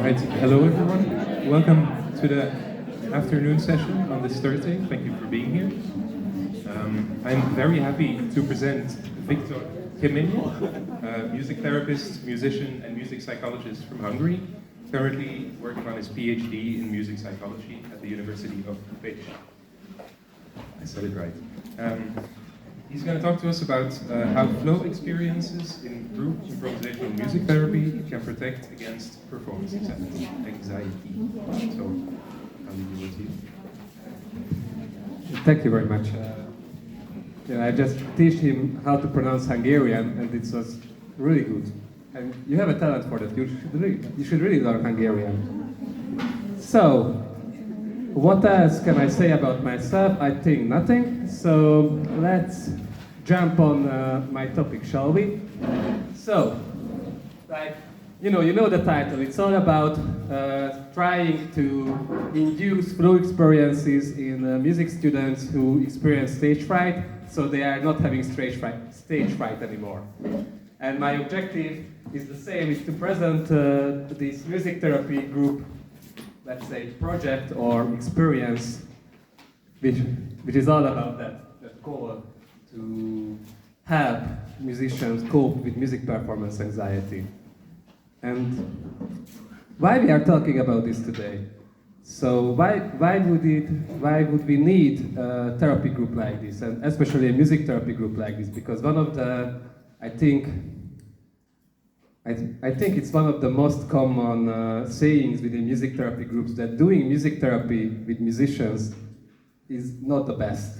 Right. Hello, everyone. Welcome to the afternoon session on this Thursday. Thank you for being here. I'm very happy to present Victor Kemenyi, a music therapist, musician, and music psychologist from Hungary, currently working on his PhD in music psychology at the University of Pécs. I said it right. He's going to talk to us about how flow experiences in group improvisational music therapy can protect against performance anxiety. So, I'll leave you with you. Thank you very much. I just teach him how to pronounce Hungarian, and it was really good. And you have a talent for that. You should really learn Hungarian. So, what else can I say about myself? I think nothing. So let's jump on my topic, shall we? So, you know the title. It's all about trying to induce flow experiences in music students who experience stage fright, so they are not having stage fright anymore. And my objective is the same: is to present this music therapy group, let's say, project or experience, which is all about that goal to help musicians cope with music performance anxiety. And why we are talking about this today? So why would we need a therapy group like this, and especially a music therapy group like this? Because one of the, I think it's one of the most common sayings within music therapy groups that doing music therapy with musicians is not the best,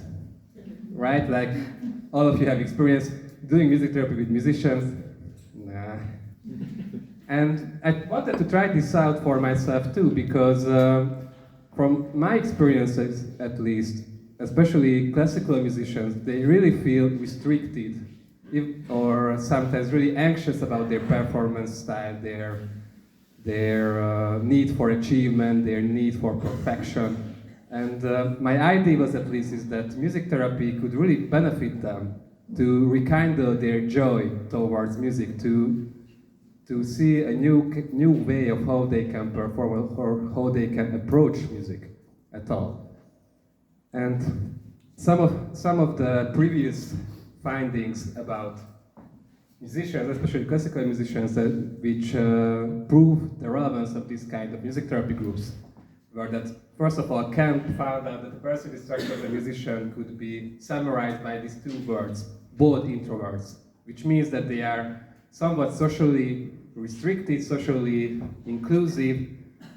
right? Like, all of you have experienced doing music therapy with musicians. Nah. And I wanted to try this out for myself too, because from my experiences at least, especially classical musicians, they really feel restricted or sometimes really anxious about their performance style, their need for achievement, their need for perfection. And my idea was, at least, is that music therapy could really benefit them to rekindle their joy towards music, to see a new way of how they can perform or how they can approach music at all. And some of the previous findings about musicians, especially classical musicians, which prove the relevance of this kind of music therapy groups, were that, first of all, Kant found out that the personality structure of a musician could be summarized by these two words, bold introverts, which means that they are somewhat socially restricted, socially inclusive,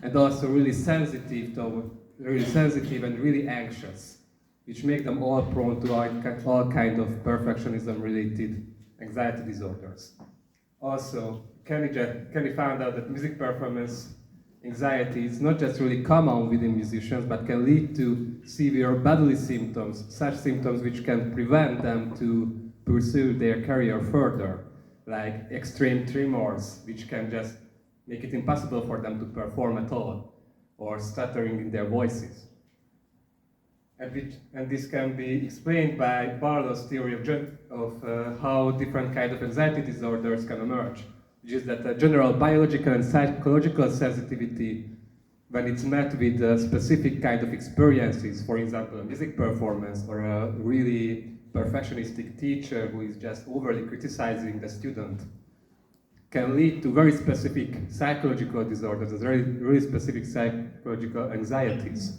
and also really sensitive and really anxious, which make them all prone to all kind of perfectionism-related anxiety disorders. Also, Kenny found out that music performance anxiety is not just really common within musicians, but can lead to severe bodily symptoms, such symptoms which can prevent them to pursue their career further, like extreme tremors, which can just make it impossible for them to perform at all, or stuttering in their voices. And this can be explained by Barlow's theory of how different kinds of anxiety disorders can emerge, which is that a general biological and psychological sensitivity, when it's met with a specific kind of experiences, for example, a music performance or a really perfectionistic teacher who is just overly criticizing the student, can lead to very specific psychological disorders, really specific psychological anxieties.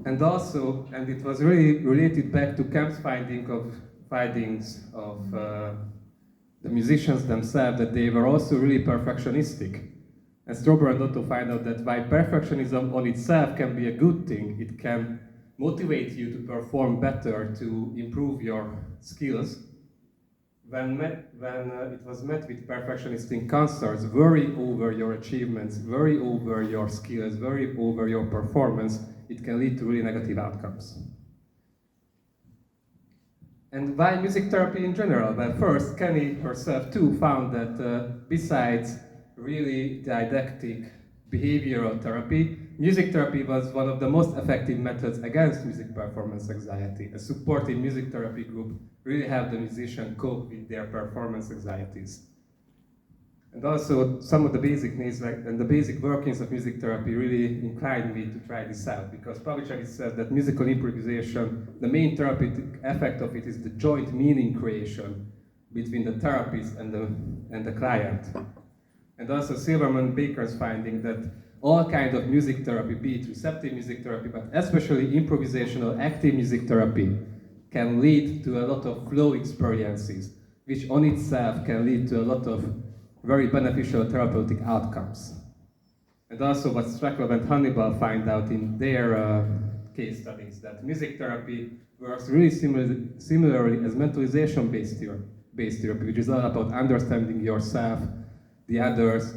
And also, and it was really related back to Kemp's findings of the musicians themselves, that they were also really perfectionistic. And Strober and Otto find out that while perfectionism on itself can be a good thing, it can motivate you to perform better, to improve your skills. When it was met with perfectionistic concerts, worry over your achievements, worry over your skills, worry over your performance, it can lead to really negative outcomes. And why music therapy in general? Well, first, Kenny herself too found that besides really didactic behavioral therapy, music therapy was one of the most effective methods against music performance anxiety. A supportive music therapy group really helped the musician cope with their performance anxieties. And also some of the basic needs and the basic workings of music therapy really inclined me to try this out, because Pavichari said that musical improvisation, the main therapeutic effect of it is the joint meaning creation between the therapist and the client. And also Silverman Baker's finding that all kinds of music therapy, be it receptive music therapy, but especially improvisational active music therapy, can lead to a lot of flow experiences, which on itself can lead to a lot of very beneficial therapeutic outcomes. And also what Strackler and Hannibal find out in their case studies, that music therapy works really similarly as mentalization-based therapy, which is all about understanding yourself, the others,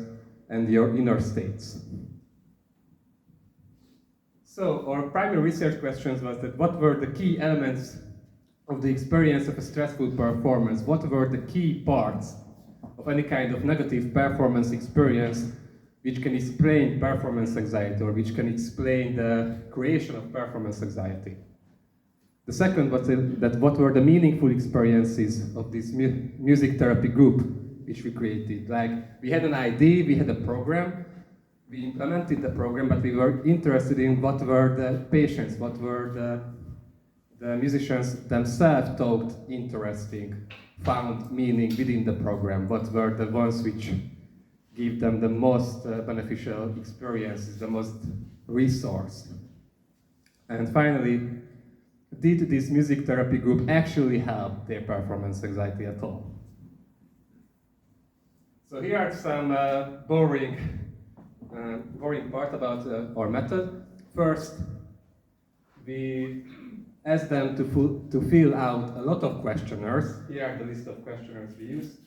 and your inner states. So our primary research questions was that what were the key elements of the experience of a stressful performance? What were the key parts of any kind of negative performance experience which can explain performance anxiety, or which can explain the creation of performance anxiety? The second was that what were the meaningful experiences of this music therapy group which we created. Like, we had an idea, we had a program, we implemented the program, but we were interested in what were the patients, what were the musicians themselves thought interesting, found meaning within the program, what were the ones which give them the most beneficial experiences, the most resource. And finally, did this music therapy group actually help their performance anxiety at all? So here are some boring part about our method. First, we asked them to fill out a lot of questionnaires. Here are the list of questionnaires we used,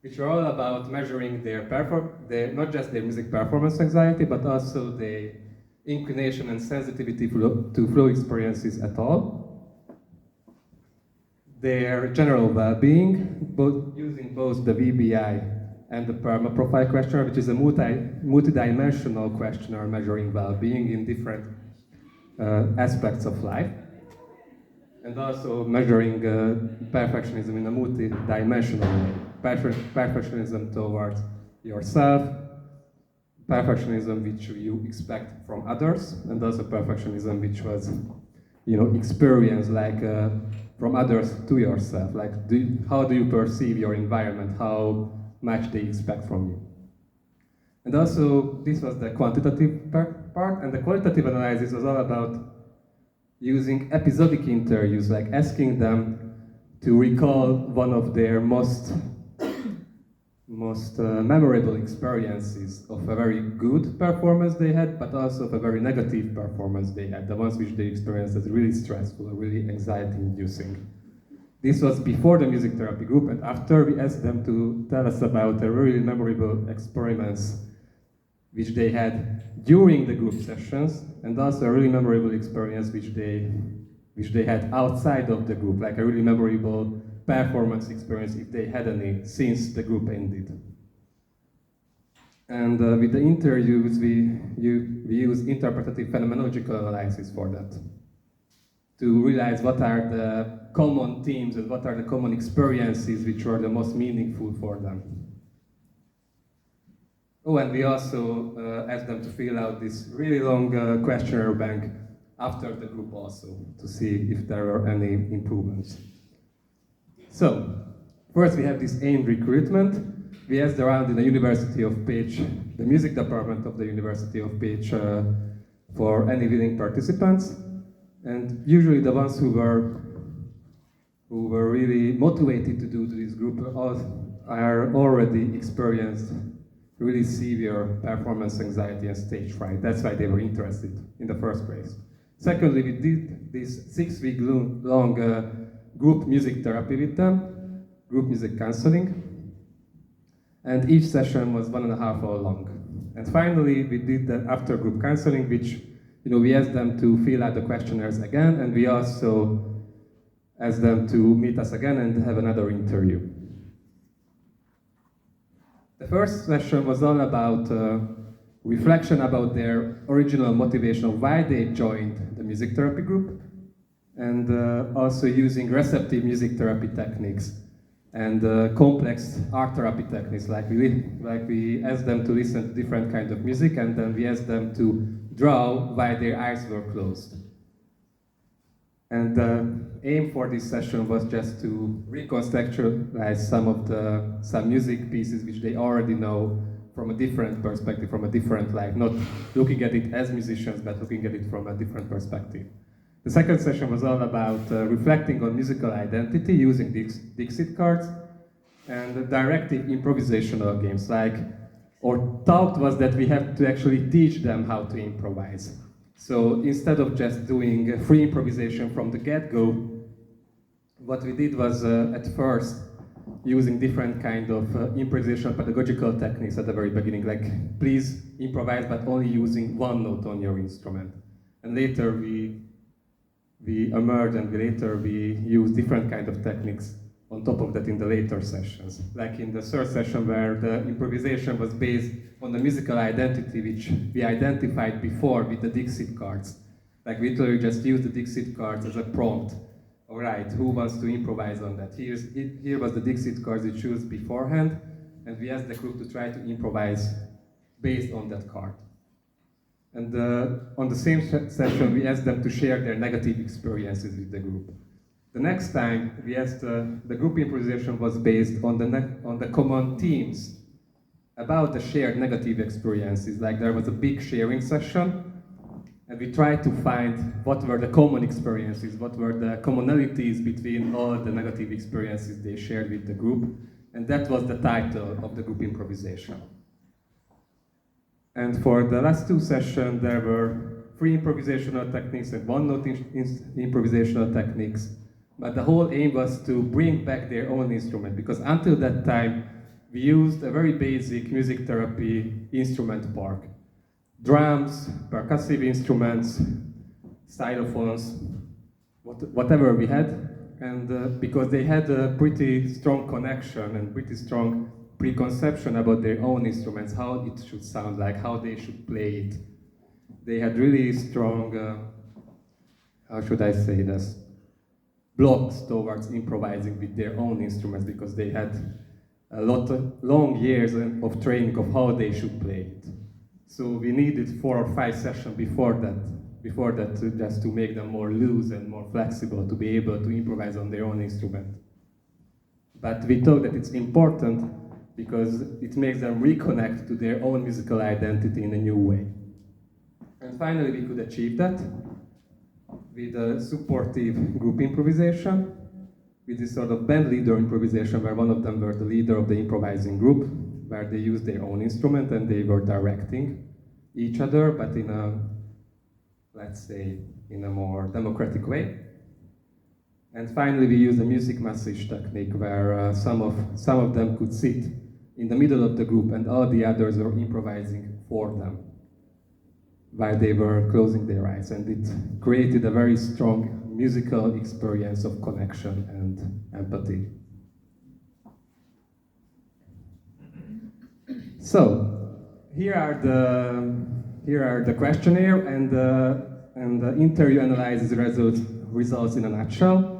which are all about measuring not just their music performance anxiety, but also their inclination and sensitivity to flow experiences at all. Their general well-being, using both the VBI and the PERMA profile questionnaire, which is a multi-dimensional questionnaire measuring well-being in different aspects of life, and also measuring perfectionism in a multi-dimensional way. Perfectionism towards yourself, perfectionism which you expect from others, and also perfectionism which was, experienced from others to yourself. Like, how do you perceive your environment? How much they expect from you? And also, this was the quantitative part, and the qualitative analysis was all about using episodic interviews, like asking them to recall one of their most memorable experiences of a very good performance they had, but also of a very negative performance they had, the ones which they experienced as really stressful, really anxiety-inducing. This was before the music therapy group, and after we asked them to tell us about the really memorable experiments which they had during the group sessions, and also a really memorable experience which they had outside of the group, like a really memorable performance experience, if they had any, since the group ended. And with the interviews, we use interpretative phenomenological analysis for that, to realize what are the common themes and what are the common experiences which were the most meaningful for them. Oh, and we also asked them to fill out this really long questionnaire bank after the group also, to see if there were any improvements. So, first we have this aimed recruitment. We asked around in the University of Pécs, the music department of the University of Pécs, for any willing participants. And usually the ones who were really motivated to do this group are already experienced really severe performance anxiety and stage fright. That's why they were interested in the first place. Secondly, we did this 6-week long group music therapy with them, group music counseling, and each session was 1.5 hours long. And finally, we did the after group counseling, which we asked them to fill out the questionnaires again, and we also asked them to meet us again and have another interview. The first session was all about reflection about their original motivation of why they joined the music therapy group, and also using receptive music therapy techniques and complex art therapy techniques. Like we asked them to listen to different kinds of music, and then we asked them to draw while their eyes were closed. And the aim for this session was just to reconceptualize some music pieces which they already know from a different perspective, from a different life, not looking at it as musicians, but looking at it from a different perspective. The second session was all about reflecting on musical identity using Dixit cards and directive improvisational games. Our thought was that we have to actually teach them how to improvise. So instead of just doing free improvisation from the get-go, what we did was at first using different kind of improvisational pedagogical techniques at the very beginning, like please improvise but only using one note on your instrument. And later we emerged and later we used different kind of techniques on top of that in the later sessions. Like in the third session where the improvisation was based on the musical identity which we identified before with the Dixit cards. Like we literally just used the Dixit cards as a prompt. All right, who wants to improvise on that? Here was the Dixit cards we chose beforehand, and we asked the group to try to improvise based on that card. And on the same session, we asked them to share their negative experiences with the group. The next time, we asked the group improvisation was based on the common themes about the shared negative experiences. Like there was a big sharing session, and we tried to find what were the common experiences, what were the commonalities between all the negative experiences they shared with the group, and that was the title of the group improvisation. And for the last two sessions, there were free improvisational techniques and one-note improvisational techniques, but the whole aim was to bring back their own instrument, because until that time, we used a very basic music therapy instrument park. Drums, percussive instruments, xylophones, whatever we had, and because they had a pretty strong connection and pretty strong preconception about their own instruments, how it should sound like, how they should play it. They had really strong, how should I say this, blocks towards improvising with their own instruments, because they had a lot of long years of training of how they should play it. So we needed 4 or 5 sessions before that just to make them more loose and more flexible to be able to improvise on their own instrument. But we thought that it's important because it makes them reconnect to their own musical identity in a new way. And finally, we could achieve that with a supportive group improvisation, with this sort of band leader improvisation where one of them were the leader of the improvising group, where they used their own instrument and they were directing each other, but in a, let's say, in a more democratic way. And finally, we used a music message technique where some of them could sit in the middle of the group and all the others were improvising for them while they were closing their eyes. And it created a very strong musical experience of connection and empathy. So, here are the questionnaire and the interview analysis results in a nutshell,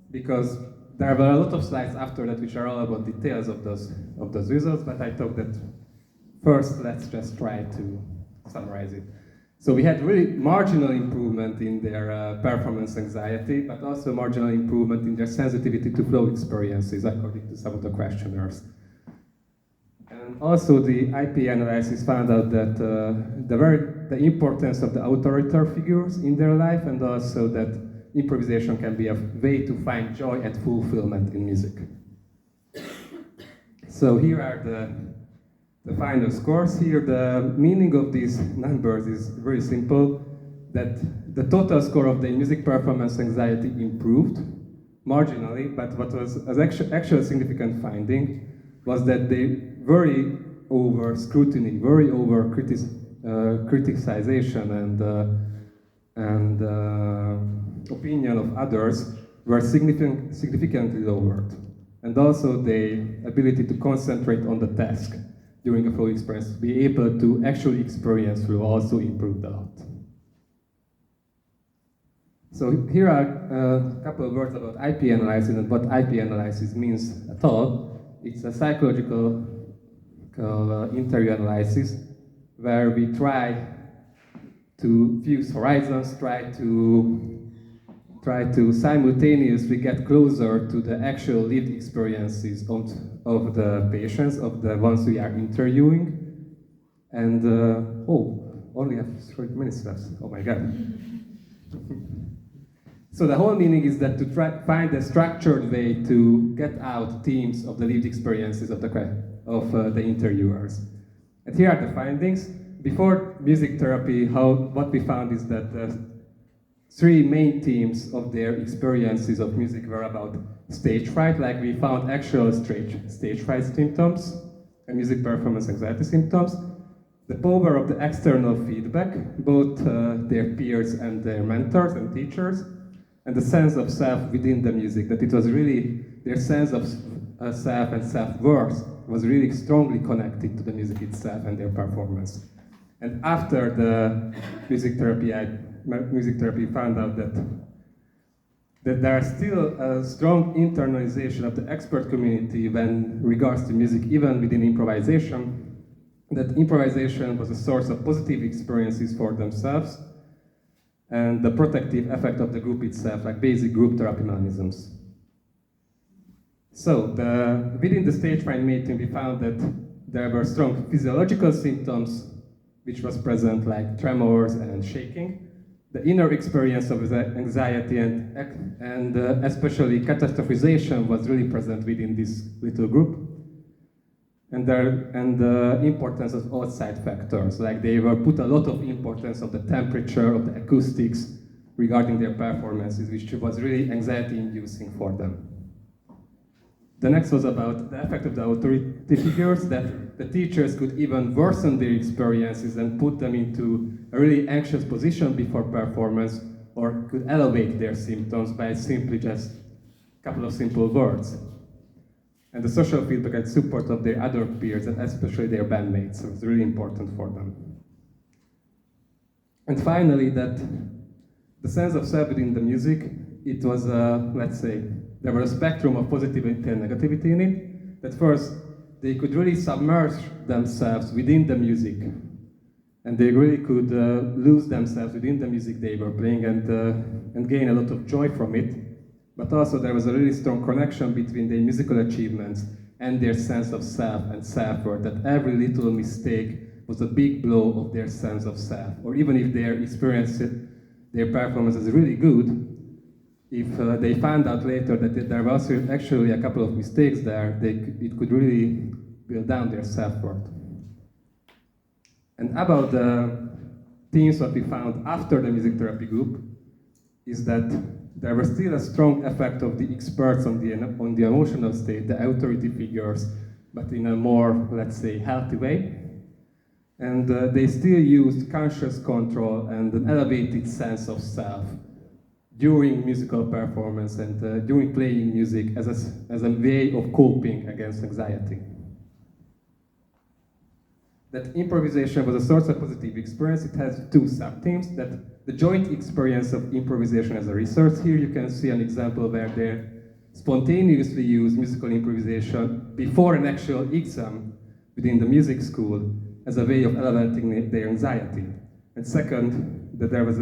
because there were a lot of slides after that which are all about details of those results, but I thought that first let's just try to summarize it. So we had really marginal improvement in their performance anxiety, but also marginal improvement in their sensitivity to flow experiences, according to some of the questionnaires. And also the IP analysis found out that the importance of the authoritative figures in their life, and also that improvisation can be a way to find joy and fulfillment in music. So here are the final scores. Here the meaning of these numbers is very simple, that the total score of the music performance anxiety improved marginally, but what was actual significant finding was that they very over scrutiny, very over criticization and opinion of others were significantly lowered. And also the ability to concentrate on the task during a flow experience, to be able to actually experience flow also improved a lot. So here are a couple of words about IP analysis and what IP analysis means at all. It's a psychological interview analysis where we try to fuse horizons, try to simultaneously get closer to the actual lived experiences of the patients, of the ones we are interviewing. And, only have 30 minutes left. Oh my God. So the whole meaning is that to find a structured way to get out themes of the lived experiences of the interviewers. And here are the findings. Before music therapy, what we found is that the three main themes of their experiences of music were about stage fright, like we found actual stage fright symptoms and music performance anxiety symptoms. The power of the external feedback, both their peers and their mentors and teachers, and the sense of self within the music, that it was really their sense of self and self-worth was really strongly connected to the music itself and their performance. And after the music therapy found out that there is still a strong internalization of the expert community when regards to music, even within improvisation, that improvisation was a source of positive experiences for themselves, and the protective effect of the group itself, like basic group therapy mechanisms. So, within the stage fright meeting, we found that there were strong physiological symptoms, which was present, like tremors and shaking. The inner experience of anxiety and especially catastrophization was really present within this little group. And the importance of outside factors, like they were put a lot of importance of the temperature, of the acoustics regarding their performances, which was really anxiety-inducing for them. The next was about the effect of the authority figures, that the teachers could even worsen their experiences and put them into a really anxious position before performance, or could elevate their symptoms by simply just a couple of simple words. And the social feedback and support of their other peers, and especially their bandmates, was really important for them. And finally, that the sense of self within the music, it was, let's say, there was a spectrum of positivity and negativity in it. That first, they could really submerge themselves within the music, and they really could lose themselves within the music they were playing and gain a lot of joy from it. But also there was a really strong connection between their musical achievements and their sense of self and self-worth, that every little mistake was a big blow of their sense of self. Or even if their their performance is really good, if they found out later that there was actually a couple of mistakes there, it could really build down their self-worth. And about the themes that we found after the music therapy group is that there was still a strong effect of the experts on the emotional state, the authority figures, but in a more, let's say, healthy way. And they still used conscious control and an elevated sense of self during musical performance and during playing music as a way of coping against anxiety. That improvisation was a source of positive experience. It has two sub-themes, that the joint experience of improvisation as a resource. Here you can see an example where they spontaneously use musical improvisation before an actual exam within the music school as a way of elevating their anxiety. And second, that there was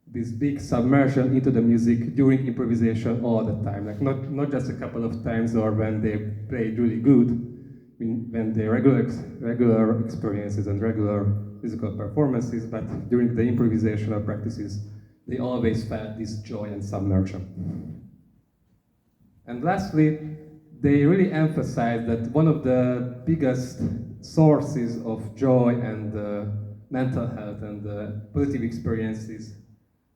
this big submersion into the music during improvisation all the time, like not just a couple of times or when they played really good, when their regular experiences and regular physical performances, but during the improvisational practices, they always felt this joy and submersion. And lastly, they really emphasized that one of the biggest sources of joy and mental health and positive experiences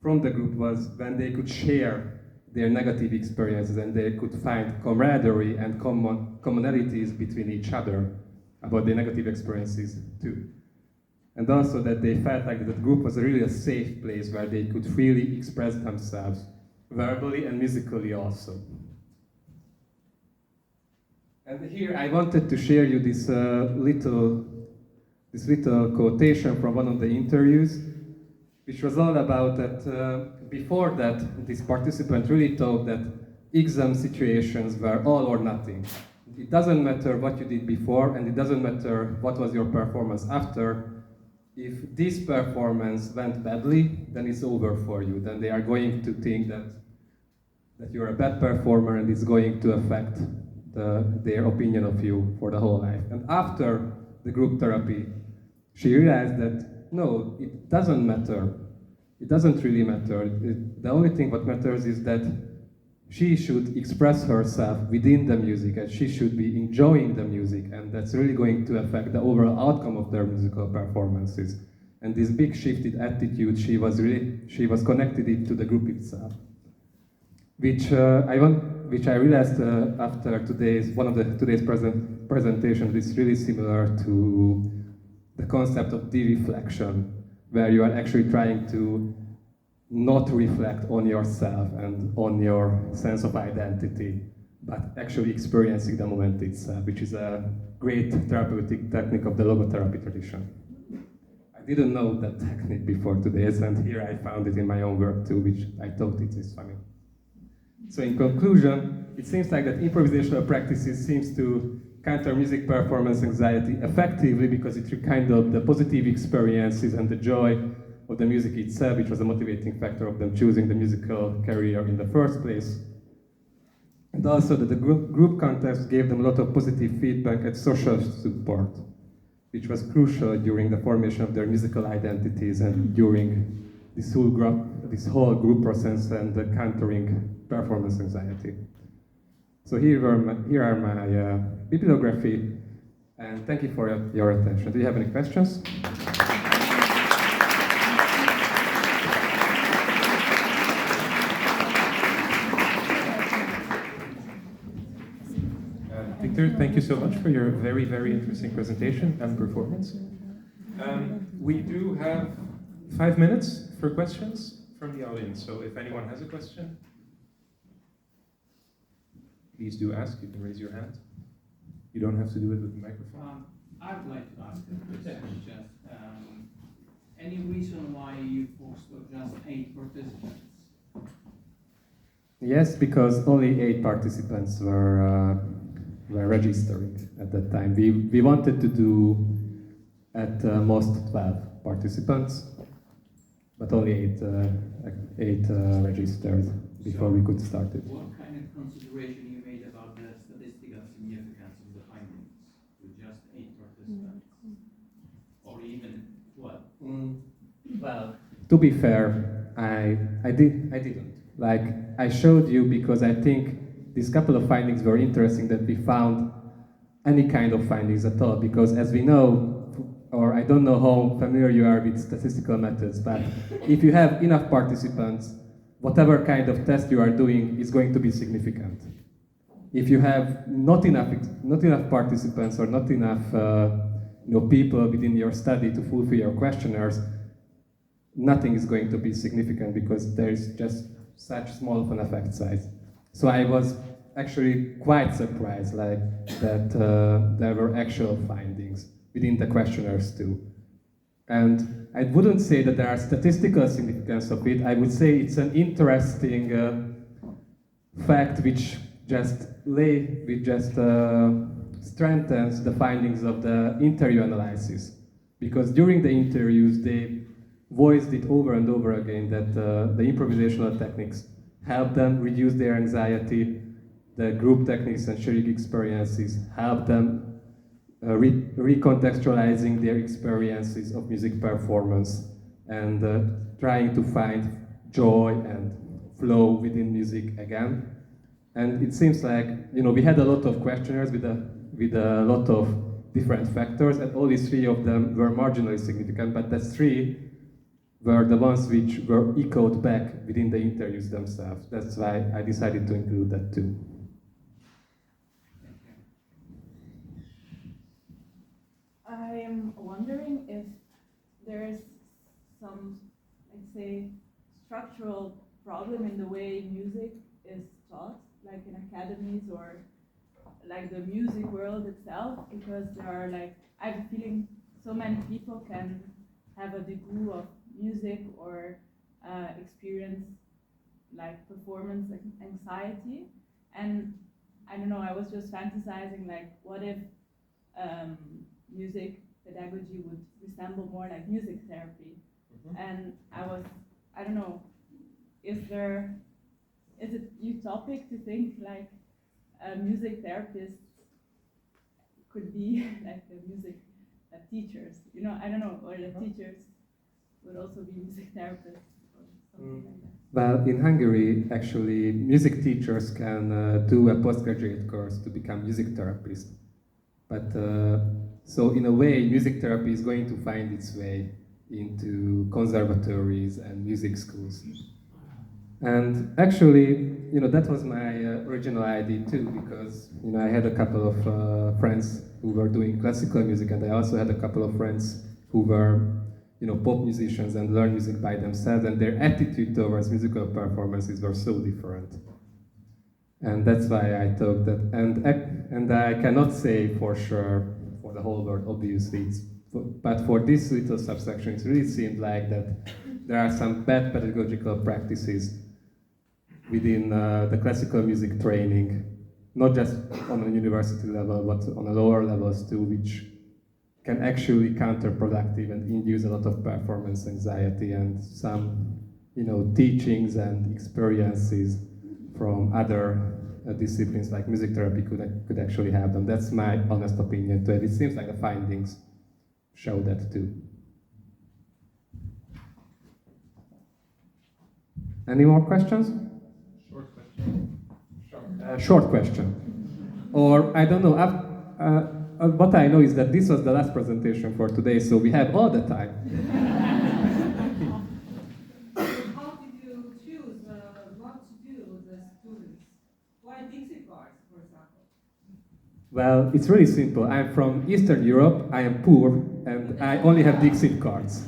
from the group was when they could share their negative experiences and they could find camaraderie and commonalities between each other about their negative experiences too. And also that they felt like the group was really a safe place where they could freely express themselves, verbally and musically also. And here I wanted to share you this little quotation from one of the interviews. which was all about that before that, this participant really thought that exam situations were all or nothing. It doesn't matter what you did before, and it doesn't matter what was your performance after. If this performance went badly, then it's over for you. Then they are going to think that you're a bad performer, and it's going to affect their opinion of you for the whole life. And after the group therapy, she realized that no, it doesn't matter. It doesn't really matter. The only thing what matters is that she should express herself within the music, and she should be enjoying the music, and that's really going to affect the overall outcome of their musical performances. And this big shifted attitude, she was connected it to the group itself, which I realized after today's presentation is really similar to the concept of de-reflection, where you are actually trying to not reflect on yourself and on your sense of identity, but actually experiencing the moment itself, which is a great therapeutic technique of the logotherapy tradition. I didn't know that technique before today, and here I found it in my own work too, which I thought it is funny. So in conclusion, it seems like that improvisational practices seems to counter music performance anxiety effectively because it rekindled the positive experiences and the joy of the music itself, which was a motivating factor of them choosing the musical career in the first place. And also that the group context gave them a lot of positive feedback and social support, which was crucial during the formation of their musical identities and during this whole group process and the countering performance anxiety. So here are my bibliography, and thank you for your attention. Do you have any questions? Victor, thank you so much for your very, very interesting presentation and performance. We do have 5 minutes for questions from the audience, so if anyone has a question, please do ask. You can raise your hand. You don't have to do it with the microphone. I would like to ask a question. Just any reason why you forced just 8 participants? Yes, because only 8 participants were registering at that time. We wanted to do at most 12 participants, but only 8 registered before we could start it. What kind of consideration you made about the statistical significance of the findings with just 8 participants, or even 12? Well, to be fair, I didn't. Like, I showed you because I think these couple of findings were interesting, that we found any kind of findings at all, because as we know, or I don't know how familiar you are with statistical methods, but if you have enough participants, whatever kind of test you are doing is going to be significant. If you have not enough participants or not enough people within your study to fulfill your questionnaires, nothing is going to be significant because there is just such small of an effect size. So I was actually quite surprised that there were actual findings within the questionnaires too. And I wouldn't say that there are statistical significance of it. I would say it's an interesting fact which just strengthens the findings of the interview analysis. Because during the interviews, they voiced it over and over again that the improvisational techniques help them reduce their anxiety, the group techniques and sharing experiences help them recontextualizing their experiences of music performance and trying to find joy and flow within music again. And it seems like, we had a lot of questionnaires with a lot of different factors, and only 3 of them were marginally significant, but the 3 were the ones which were echoed back within the interviews themselves. That's why I decided to include that too. I am wondering if there is some, let's say, structural problem in the way music is taught, like in academies or like the music world itself, because there are I have a feeling so many people can have a degree of music or experience like performance anxiety. And I don't know, I was just fantasizing like, what if music pedagogy would resemble more like music therapy? And I don't know, is it utopic to think like music therapists could be like the music teachers? You know, I don't know, or the teachers would also be music therapists or something like that. Well, in Hungary, actually, music teachers can do a postgraduate course to become music therapists. But so in a way, music therapy is going to find its way into conservatories and music schools. And actually, that was my original idea too, because I had a couple of friends who were doing classical music, and I also had a couple of friends who were pop musicians and learned music by themselves, and their attitude towards musical performances were so different. And that's why I thought that, and I cannot say for sure for the whole world, obviously, but for this little subsection, it really seemed like that there are some bad pedagogical practices within the classical music training, not just on a university level, but on a lower levels too, which can actually counterproductive and induce a lot of performance anxiety, and some teachings and experiences from other disciplines like music therapy could actually have them. That's my honest opinion to it. It seems like the findings show that too. Any more questions? Short question. Short question. Or I don't know. What I know is that this was the last presentation for today, so we have all the time. How did you choose what to do with the students? Why Dixie cards, for example? Well, it's really simple. I'm from Eastern Europe, I am poor, and I only have Dixit cards.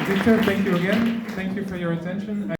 Victor, thank you again. Thank you for your attention.